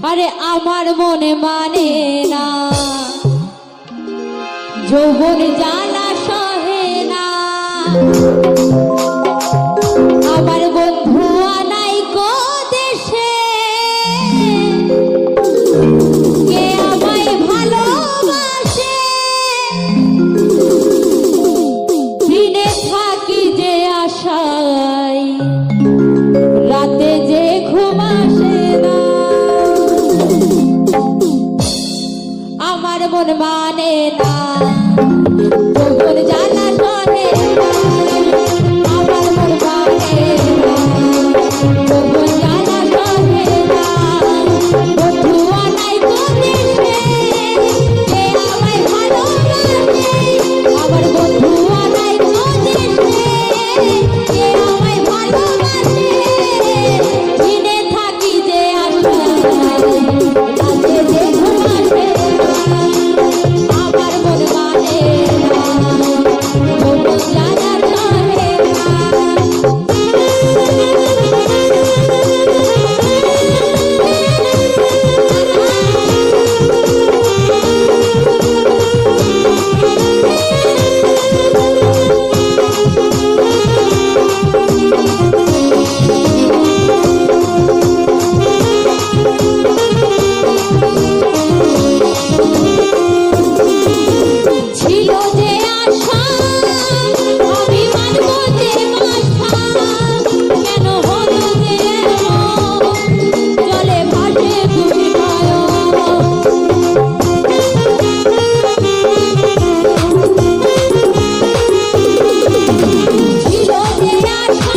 আরে আমার মনে মানে না, যৌবন জ্বালা সহে না। আমার বন্ধু আনাই কো দেশে, কে আমায় ভালোবাসে। দিনে থাকি যে আশায়, রাতে যে ঘুম আসে না। আমার মন মানে না, যৌবন জ্বালা সহে না। আমার মন মানে না, যৌবন জ্বালা সহে না। বন্ধু আনাই কো দেশে, কে আমায় ভালোবাসে। আমার বন্ধু আনাই কো দেশে, কে আমায় ভালোবাসে। দিনে থাকি যে আশায়, রাতে যে ঘুম আসে না। আমার মন মানে না, যৌবন জ্বালা সহে না। ছিল যে আশা, আমি মানব যে বাসা। কেন হলো যে এমন, জলে ভাসে দুটি নয়ন। ছিল যে আশা,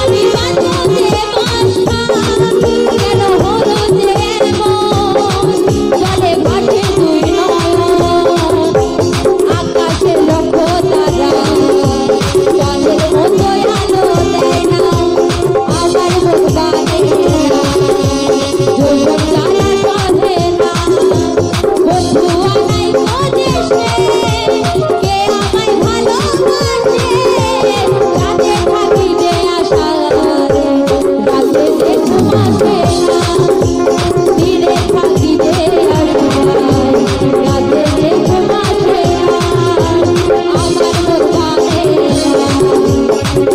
আমি মানব যে বাসা। কেন হলো যে এমন, জলে ভাসে দুই নয়ন। আকাশের লক্ষ তারা, চাঁদের মতোই আলো দেয় না। আমার মন মানে না, যৌবন জ্বালা সহে না। বন্ধু আনাই কো দেশে, কে আমায় ভালোবাসে। রাতে থাকি যে আশায়, রাতে যে ঘুম আসে না। দিনে থাকি যে আশায়, রাতে যে ঘুম আসে না। আমার মন মানে না,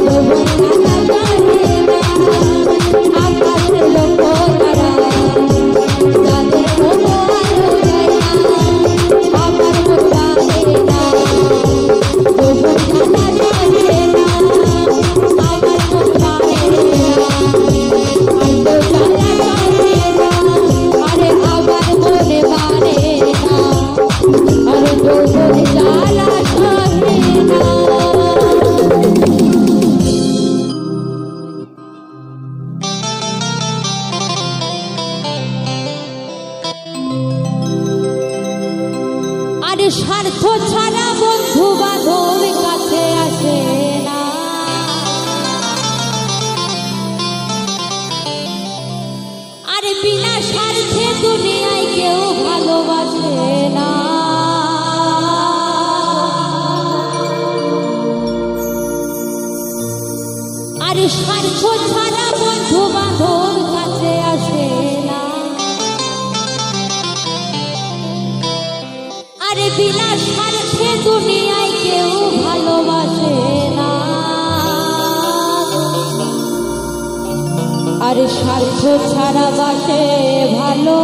যৌবন জ্বালা সহে না। আকাশের লক্ষ তারা, চাঁদের মতো আলো দেয় না। আমার মন মানে না, যৌবন জ্বালা সহে না। আমার মন মানে না, আর তো জ্বালা সহে না। আরে আমার মনে মানে না, আরে যৌবন জ্বালা সহে না। আরে স্বার্থ ছাড়া বন্ধু বান্ধব কাছে আসে না। আরে বিনা স্বার্থে দুনিয়ায় কেউ ভালোবাসে না। আরে স্বার্থ ছাড়া বন্ধু বান্ধব কাছে আসে না। আরে বিনা স্বার্থে দুনিয়ায় কেউ ভালোবাসে না। আরে স্বার্থ ছাড়া বাসে ভালো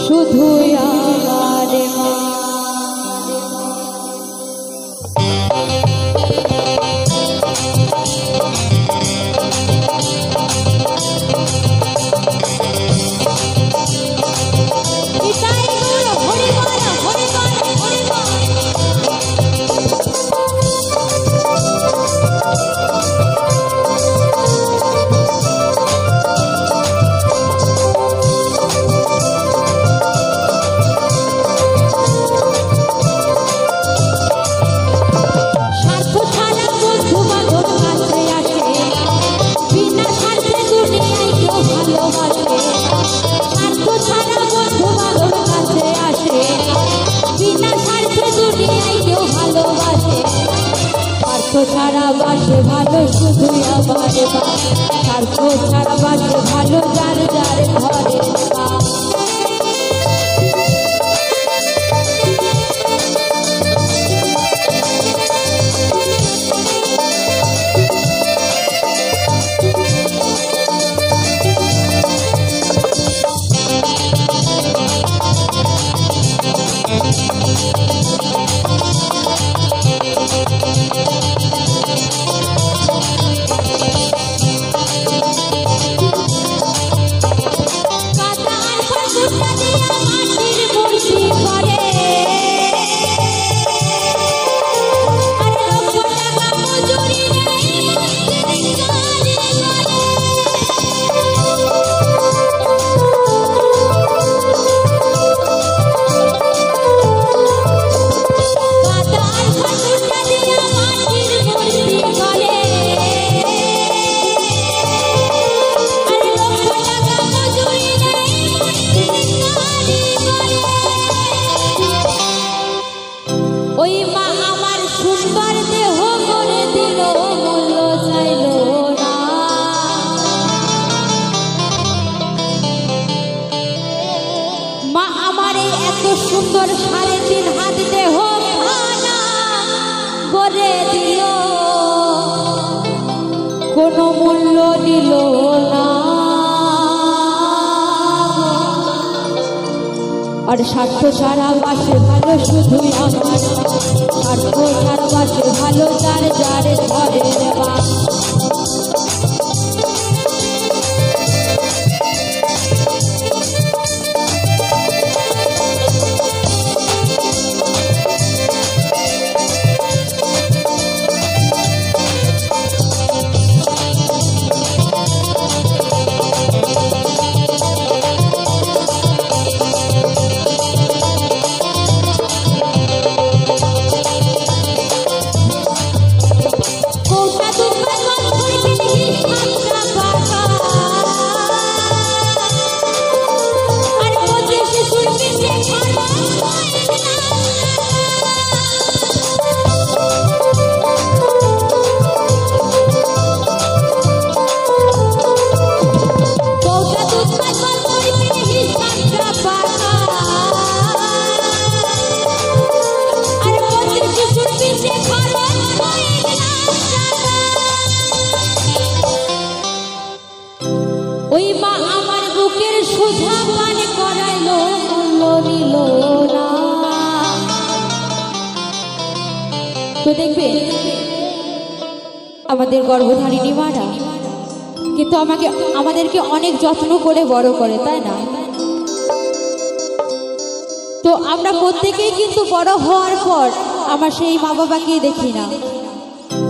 শুধুই আমার মা। নিতাই গৌর হরিবল হরিবল হরিবল। স্বার্থ ছাড়া বন্ধু বান্ধব কাছে আসে স্বার্থ ছাড়া বাসে ভালো যার যার ঘরে সুন্দর 3.5 হাত দেহ করে দিল কোনো মূল্য দিল না আর স্বার্থ ছাড়া বাসে ভালো শুধুই আমার স্বার্থ ছাড়া বাসে ভালো যার যার ঘরে দেওয়া ওই মা আমার বুকের সুধা পান করাইলো মূল্য নিল না তো দেখবে আমাদের গর্ভধারিণী মারা কিন্তু আমাদেরকে অনেক যত্ন করে বড় করে তাই না তো আমরা প্রত্যেকেই কিন্তু বড় হওয়ার পর আমার সেই মা বাবাকে দেখি না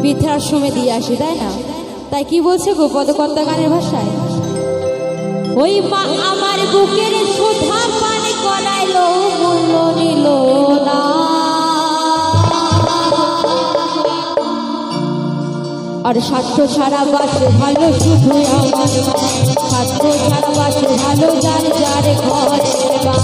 বৃদ্ধাশ্রমে দিয়ে আসি তাই না তাই কি বলছে গো পদকর্তা গানের ভাষায় ওই মা আমার বুকের সুধা পান করাইলো মূল্য নিল না আর স্বার্থ ছাড়া বাসে ভালো শুধু আমার স্বার্থ ছাড়া বাসে ভালো যার যার ঘরে বা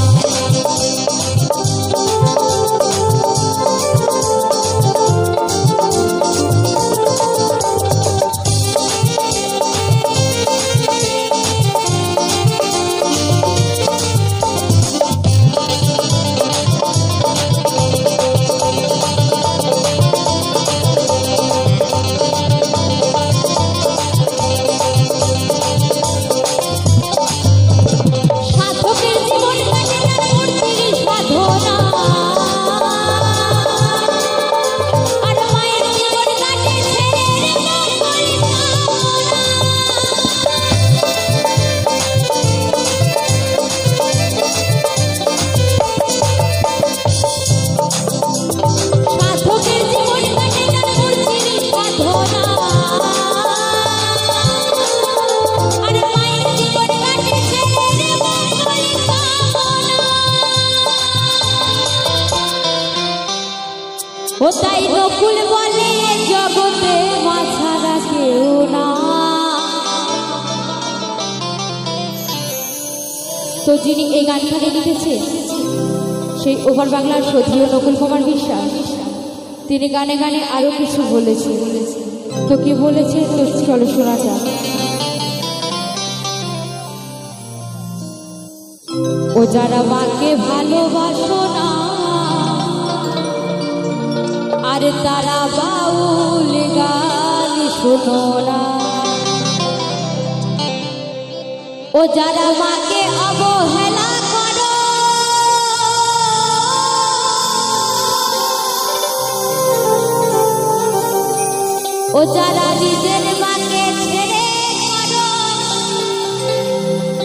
ও তাই নকুল বলে জগতে মা ছাড়া কেউ না। তো যিনি এই গানখানি লিখেছে সেই ওভার বাংলার শ্রদ্ধেয় নকুল কুমার বিশ্বাস, তিনি গানে গানে আরো কিছু বলেছে। তো কি বলেছে তো চলো শোনা যাক। যারা মাকে ভালোবাসো না আর তারা বাউল গান শোনো না। ও যারা মাকে অবহেলা করো ও যারা নিজের মাকে ছেড়ে করো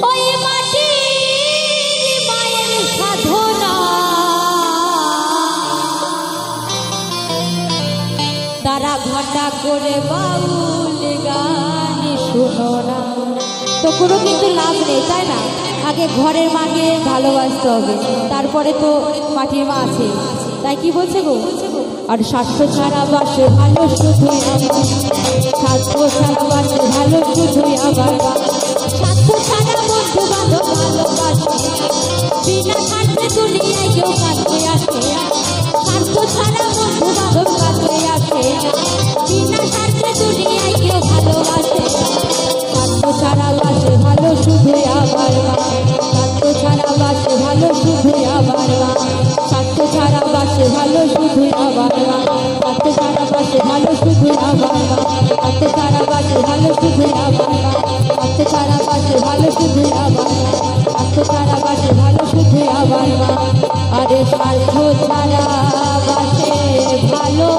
ওই মাটির মায়ের সাধনা তারা ঘটা করে বাউল গান শোনো না। তো কোনো কিন্তু লাভ নেই, তাই না? আগে ঘরের মাকে ভালোবাসতে হবে, তারপরে তো মাটির মা আছে। তাই কি বলছে গো? আর স্বার্থ ছাড়া বাসে ভালো শুধুই আমার, স্বার্থ ছাড়া বাসে ভালো শুধুই আমার, স্বার্থ ছাড়া বন্ধু বান্ধব ভালোবাসে, বিনা স্বার্থে দুনিয়ায় কেউ কাছে আসে, স্বার্থ ছাড়া বন্ধু বান্ধব কাছে আসে, বিনা স্বার্থে দুনিয়ায় কেউ ভালোবাসে, স্বার্থ ছাড়া বাসে ভালো শুধুই আমার মা, স্বার্থ ছাড়া বাসে ভালো শুধুই আমার মা, স্বার্থ ছাড়া বাসে ভালো শুধুই আমার মা, স্বার্থ ছাড়া বাসে ভালো শুধুই আমার মা, স্বার্থ ছাড়া বাসে ভালো শুধুই আমার মা, স্বার্থ ছাড়া বাসে ভালো শুধুই আমার মা, স্বার্থ ছাড়া বাসে ভালো শুধুই আমার মা। আরে স্বার্থ ছাড়া বাসে ভালো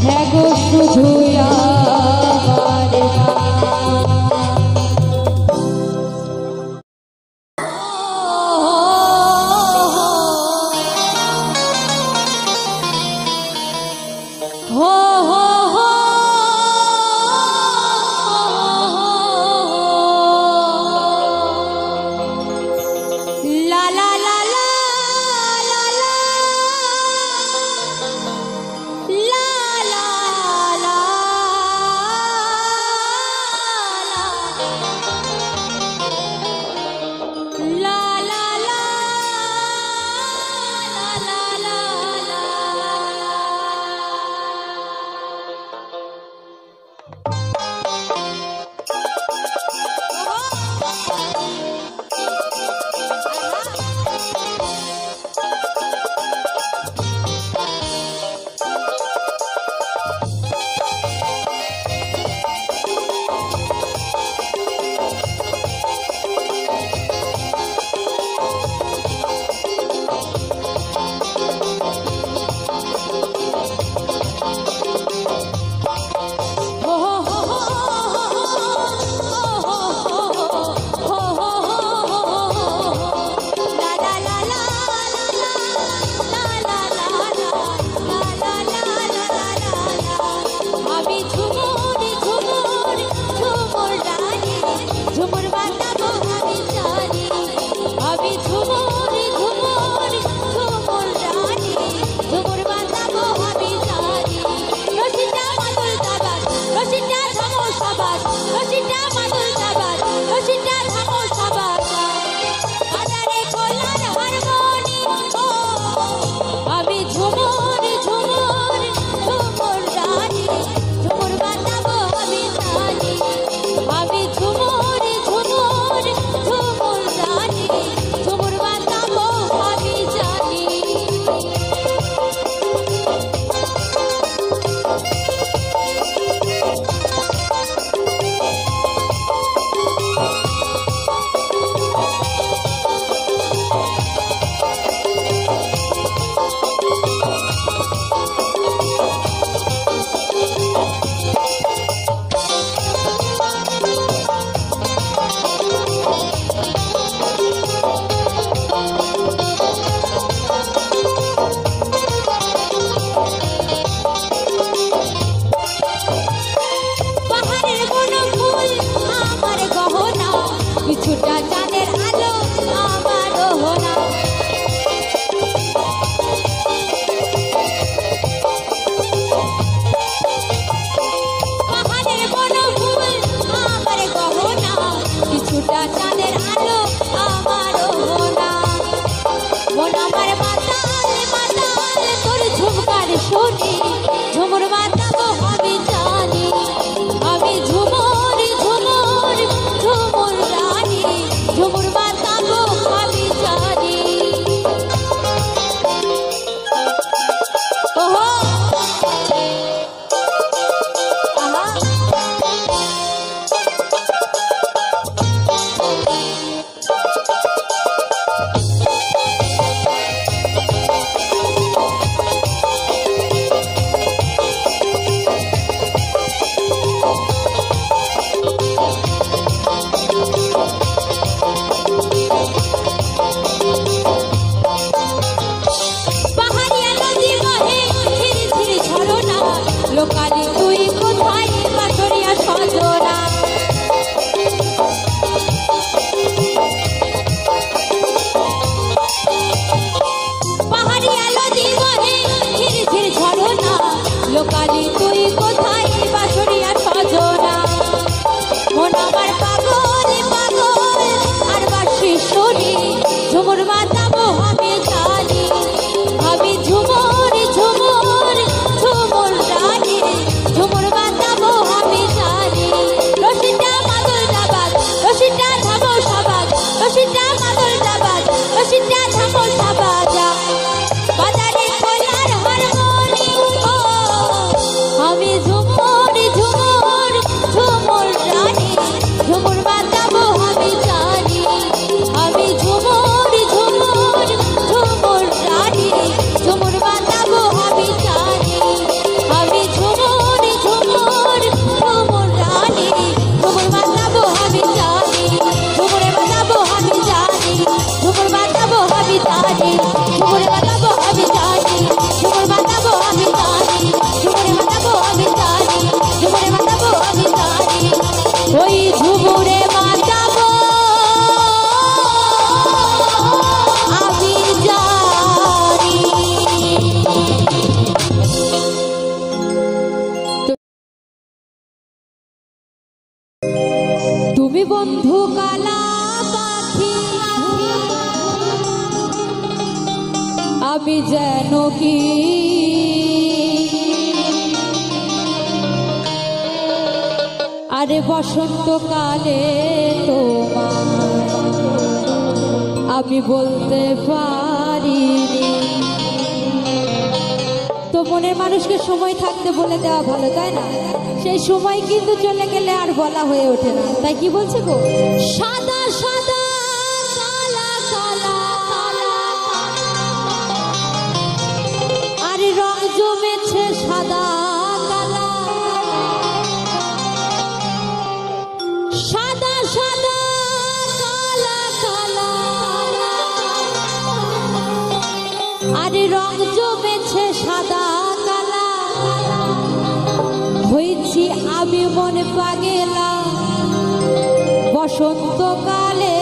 হ্যাঁ গো শুধুই আমার মা। हो हो हो ला ला ला ला ला ला ला ला ला ला ला ला তুমি বন্ধু কালা পাখি আমি যেন কি আরে বসন্তকালে তোমার আমি বলতে পারিনি। তো মনের মানুষকে সময় থাকতে বলে দেওয়া ভালো, তাই না? সেই সময় কিন্তু চলে গেলে আর বলা হয়ে ওঠে না। তাই কি বলছে গো, সাদা সাদা কালা কালা আরে রং জমেছে সাদা কালা, সাদা সাদা কালা কালা আরে রং জমেছে সাদা কালা, হয়েছি আমি মনে পাগেলা বসন্তকালে।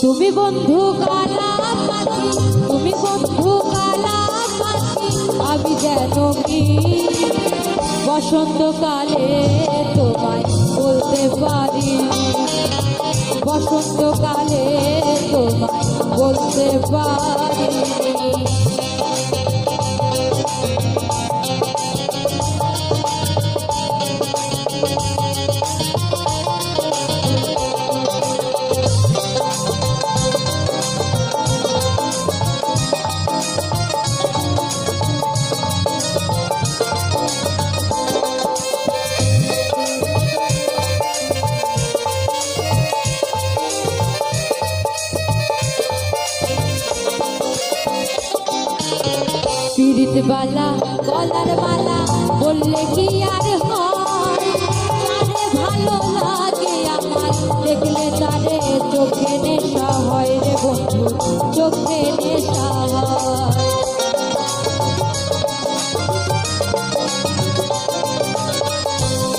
তুমি বন্ধু কালা পাখি, তুমি বন্ধু কালা পাখি আমি যেন কি বসন্তকালে তোমায় বলতে পারি, বসন্তকালে তোমায় বলতে পারি। পিরিত বালা গলার মালা বললে কি আর হয়, তারে ভালো লাগে আমার দেখলে তারে চোখে নেশা হয় রে বন্ধু, চোখে নেশা হয়।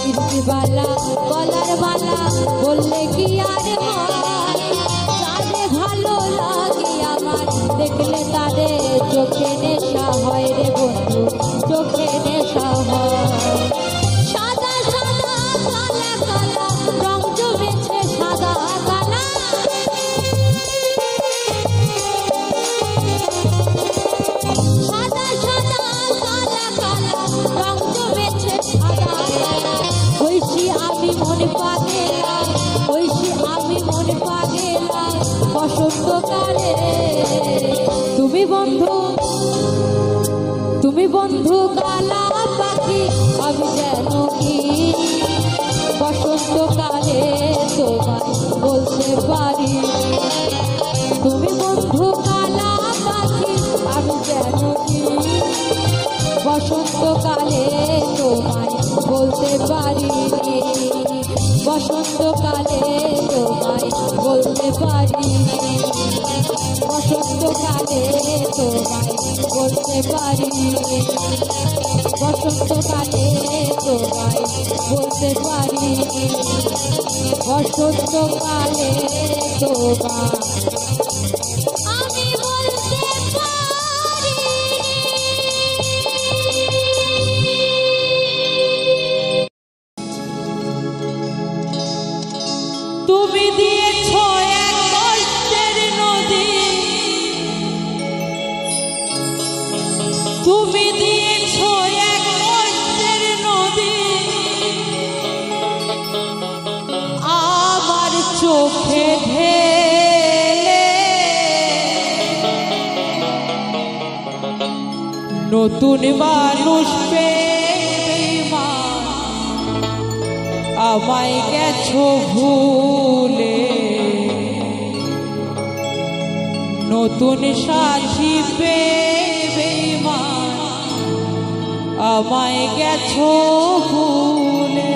পিরিত বালা গলার মালা বললে কি আর হয়, তারে ভালো লাগে আমার দেখলে তারে চোখে নেশা হয় রে বন্ধু, চোখে নেশা হয়। সাদা সাদা কালা কালা রং জমেছে সাদা কালা, সাদা সাদা কালা কালা রং জমেছে সাদা কালা, হইছি আমি মনে পাগেলা, হইছি আমি মনে পাগেলা বসন্তকালে। তুমি বন্ধু, তুমি বন্ধু কালা পাখি আমি যেন কি বসন্তকালে তোমায় বলতে পারি, তুমি বন্ধু কালা পাখি আমি যেন কি বসন্তকালে তোমায় বলতে পারি, বসন্তকালে তোমায় বলতে পারি, বসন্তকালে তোমায় বলতে পারি, বসন্তকালে তোমায় বলতে পারি, বসন্তকালে তোমায় আমি বলতে পারি। তুমি দিয়েছ এক কষ্টের নদী, তুমি দিয়েছ এক কষ্টের নদী আমার চোখে ঢেলে, নতুন মানুষ বেঈমান আমায় গেছো ভুলে, নতুন সাথী বেঈমান আমায় গেছো ভুলে।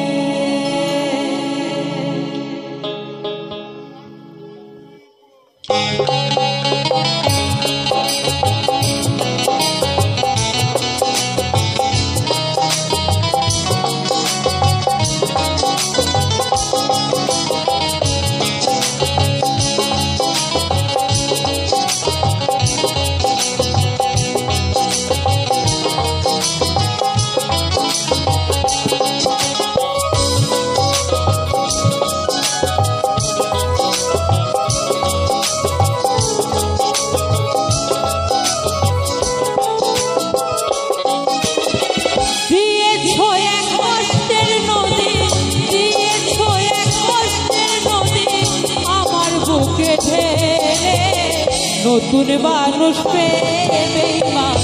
নতুন মানুষ পেয়ে বেঈমান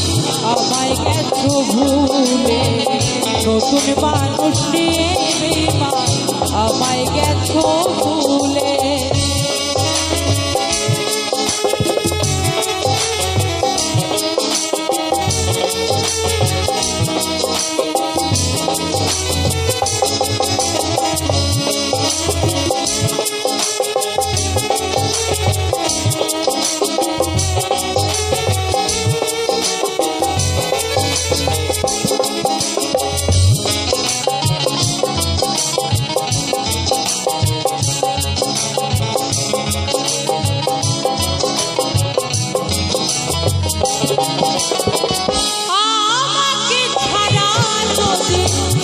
আমায় গেছো ভুলে। নতুন মানুষ নিয়ে বেঈমান আমায় গেছো ভুলে।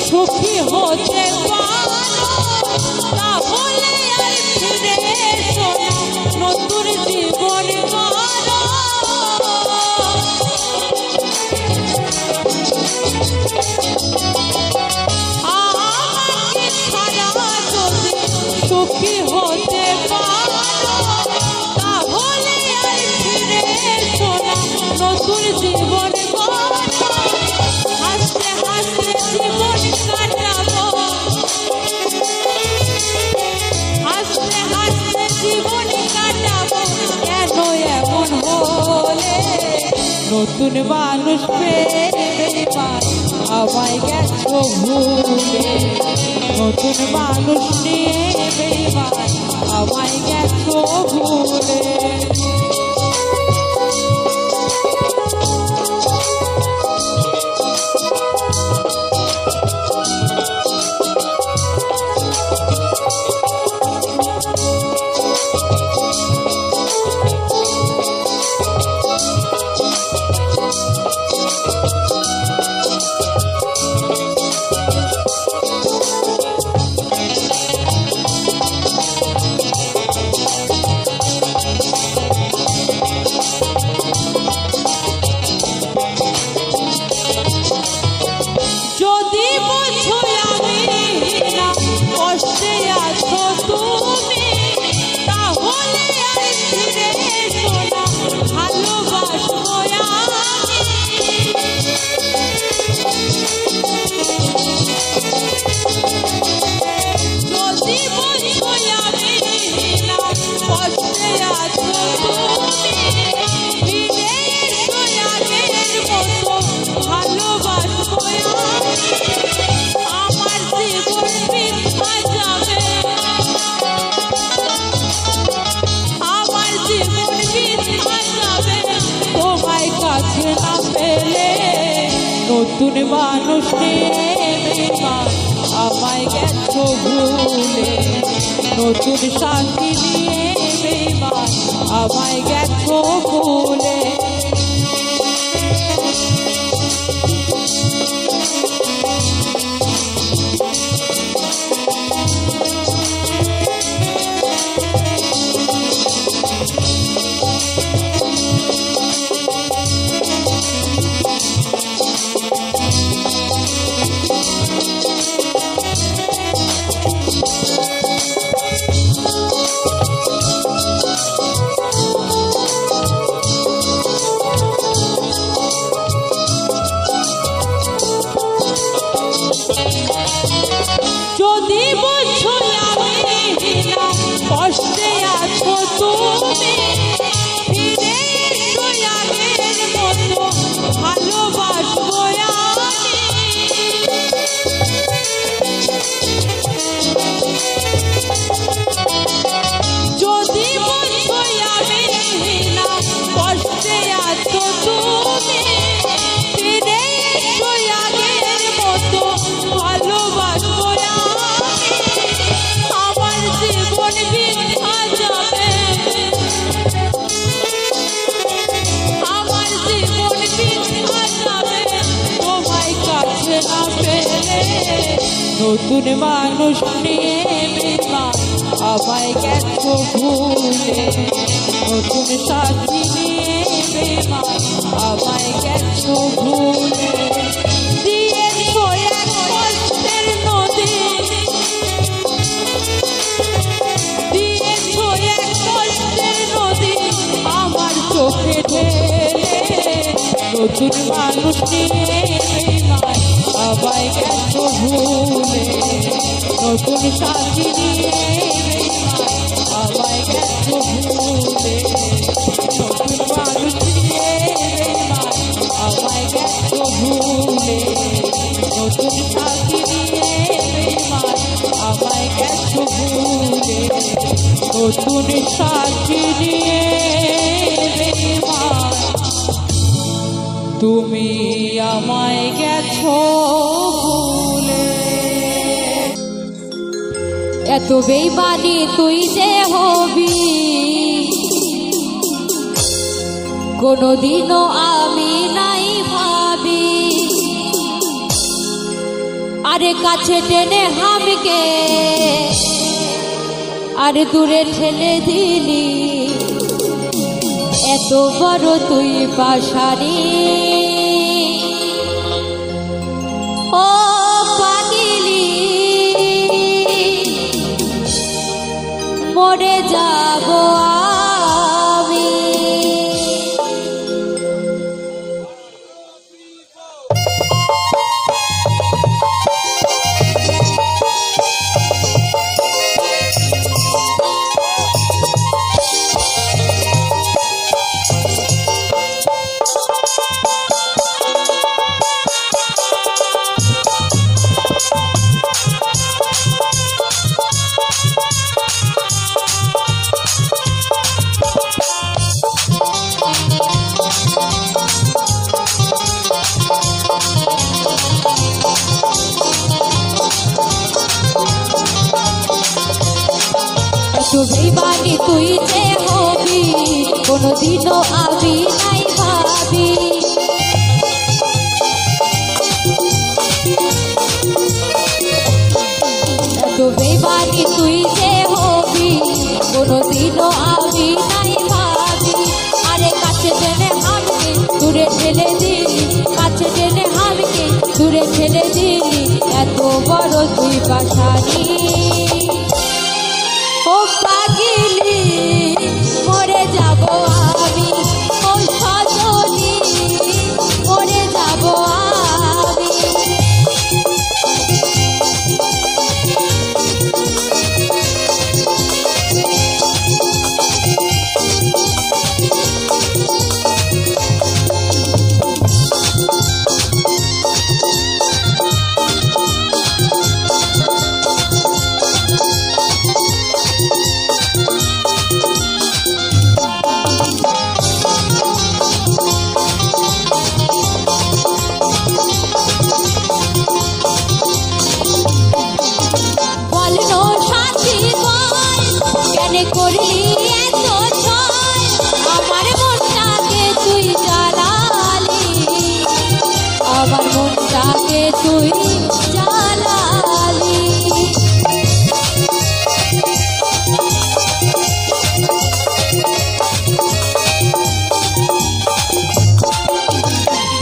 সুখী হতে পারো তাহলে আর ফিরে এসো না, নতুন জীবন গড়ো। আমাকে ছাড়া যদি সুখী হতে পারো তাহলে আর ফিরে এসো না, নতুন জীবন গড়ো। হাসতে হাসতে জীবন কাটাবো, হাসতে হাসতে জীবন কাটাবো, কেন এমন হলে? নতুন মানুষ পেয়ে বেঈমান আমায় গেছো ভুলে। নতুন মানুষ নিয়ে বেঈমান আমায় গেছো ভুলে। নতুন মানুষ নিয়ে বেঈমান আমায় গেছো ভুলে। নতুন সাথী নিয়ে বেঈমান আমায় গেছো ভুলে। কষ্টে আছো তুমি, ফিরে নতুন মানুষ নিয়ে বেমান আমায় গেছো ভুলে, নতুন সাথী নিয়ে বেমান আমায় গেছো ভুলে। দিয়েছো এক কষ্টের নদী, দিয়েছো এক কষ্টের নদী আমার চোখে ঢেলে, নতুন মানুষ নিয়ে বেমান আমায় গেছো ভুলে, নতুন সাথী নিয়ে বেমান আমায় গেছো ভুলে, নতুন মানুষ নিয়ে বেমান আমায় গেছো ভুলে, নতুন সাথী নিয়ে বেমান আমায় গেছো ভুলে, নতুন সাথী নিয়ে বেমান তুমি আমায় গেছো ভুলে। এত বেইমানি তুই যে হবি কোনোদিনও আমি নাই ভাবি, আরে কাছে টেনে হামকে আরে দূরে ঠেলে দিলি, এত বড় তুই পাশানি ও পাগিলি, মরে যাব আমি। বেইমানি তুই যে হবি কোনোদিনও আমি নাই ভাবি, এত বেইমানি তুই যে হবি কোনোদিনও আমি নাই ভাবি, আরে কাছে টেনে হামকে দূরে ঠেলে দিলি, কাছে টেনে হামকে দূরে ঠেলে দিলি, এত বড় তুই পাশানি ও পাগিলি, মরে যাব আমি ও সজনী, মরে যাব আমি। করলি এত ছয় আমার মনটাকে তুই জ্বালালি, আমার মনটাকে তুই জ্বালালি,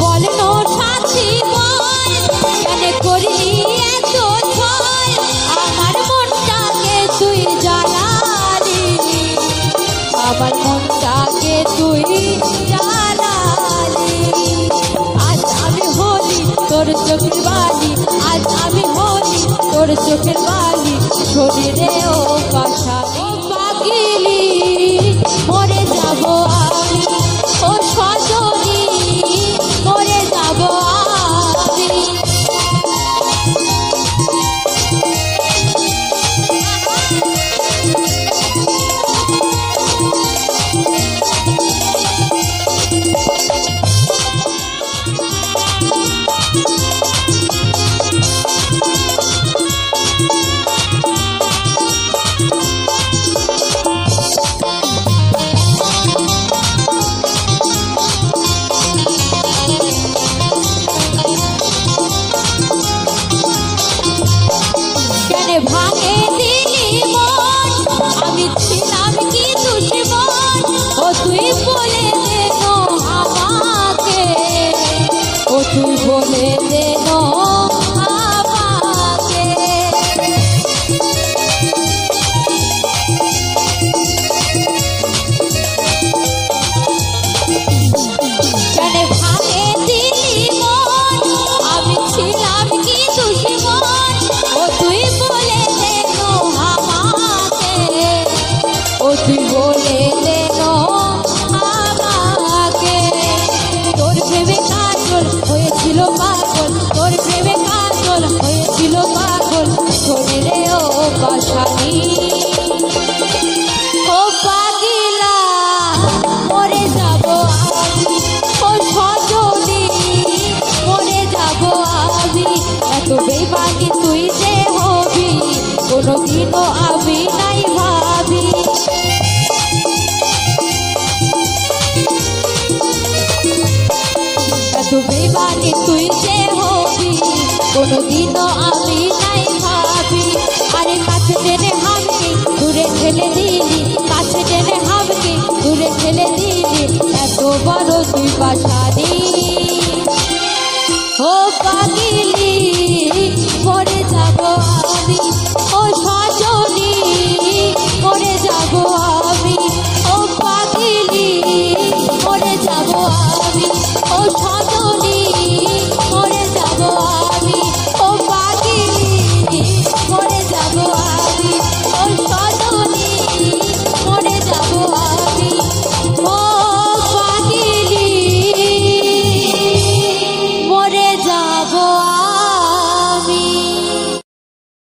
বল নো সাথী বল কেন করলি এত ছয় আমার মনটাকে তুই জ্বালালি, আমার মনটাকে তুই জ্বালালি। আজ আমি হলি তোর চোখের বালি, আজ আমি হলি তোর চোখের বালি, শরীরে ও পাশানি পাগিলি, মরে যাব আমি ও সজনী, মরে যাব আমি। বলে দেন আমাকে, ও তুই বলে দেন আমাকে। কেন ভাঙে দিলি মন, আমি ছিলাম কি দুশ্মন, ও তুই বলে দেন আমাকে, ও তুই বলে দেন আমাকে। তোর প্রেমে কাজল হয়েছিল পাগল, তোর প্রেমে কাজল হয়েছিল পাগল, শোনে রে ও বাসানি। ও পাগিলা মরে যাব আমি, ও সজনী মরে যাব আমি। এত বেমানি তুই যে হবি কোনোদিনও আমি নাই ভাবি। এত বেমানি তুই যে হবি কোনোদিনও আমি নাই ভাবি। আরে কাছে টেনে হামকে দূরে ঠেলে দিলি, কাছে টেনে হামকে দূরে ঠেলে দিলি, এত বড় তুই বাসা